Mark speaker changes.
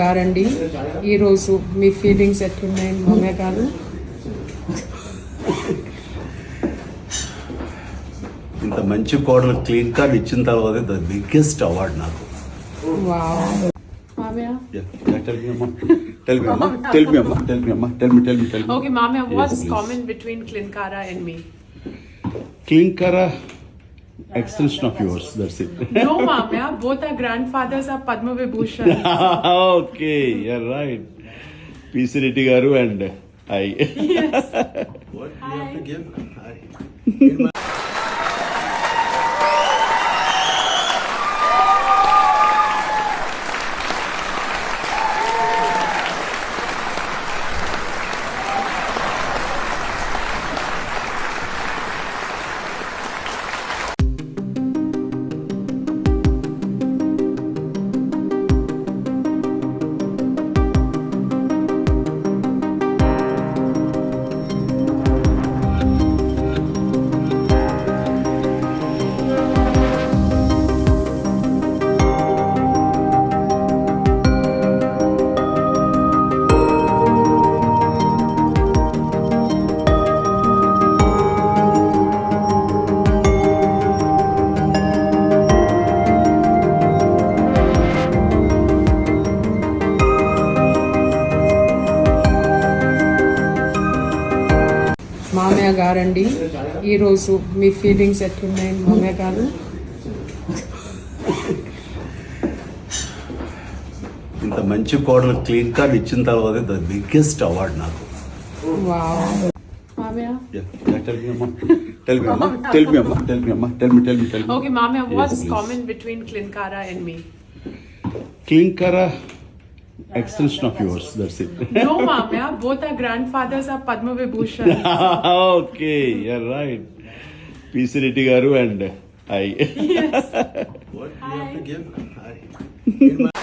Speaker 1: గారండి, ఈరోజు మీ ఫీలింగ్స్ ఎట్లున్నాయి మామయ్య గారు?
Speaker 2: ఇంత మంచి కోడలు క్లీన్ కార్డ్ ఇచ్చిన తర్వాత ద బిగ్గెస్ట్ అవార్డ్ నాకు.
Speaker 1: వావ్ మామయ్య.
Speaker 2: Tell me, Amma.
Speaker 1: Okay, Mama,
Speaker 2: Yes,
Speaker 1: what's
Speaker 2: please.
Speaker 1: common between Klinkara and me?
Speaker 2: Klinkara, extension of yours, that's it.
Speaker 1: No, Mama, both our grandfathers are Padma Vibhushan.
Speaker 2: Okay, you're right. P.C. Reddy garu and I.
Speaker 3: What do you have to give?
Speaker 1: మామయ్య గారండి, ఈరోజు మీ feelings ఎట్లున్నాయి మామయ్య గారు?
Speaker 2: ఇంత మంచి కోడలు clean card ఇచ్చిన తర్వాత ద బిగ్గెస్ట్ అవార్డ్ నాకు.
Speaker 1: వావ్ మామయ్య.
Speaker 2: Tell me, Amma.
Speaker 1: Okay, Mama,
Speaker 2: Yes,
Speaker 1: what's
Speaker 2: please.
Speaker 1: common between Klinkara and me?
Speaker 2: Klinkara, extension of yours, that's it.
Speaker 1: No, Mama, both our grandfathers are Padma Vibhushan.
Speaker 2: Okay, you're right. P.C. Reddy garu and I.
Speaker 3: What do you have to give?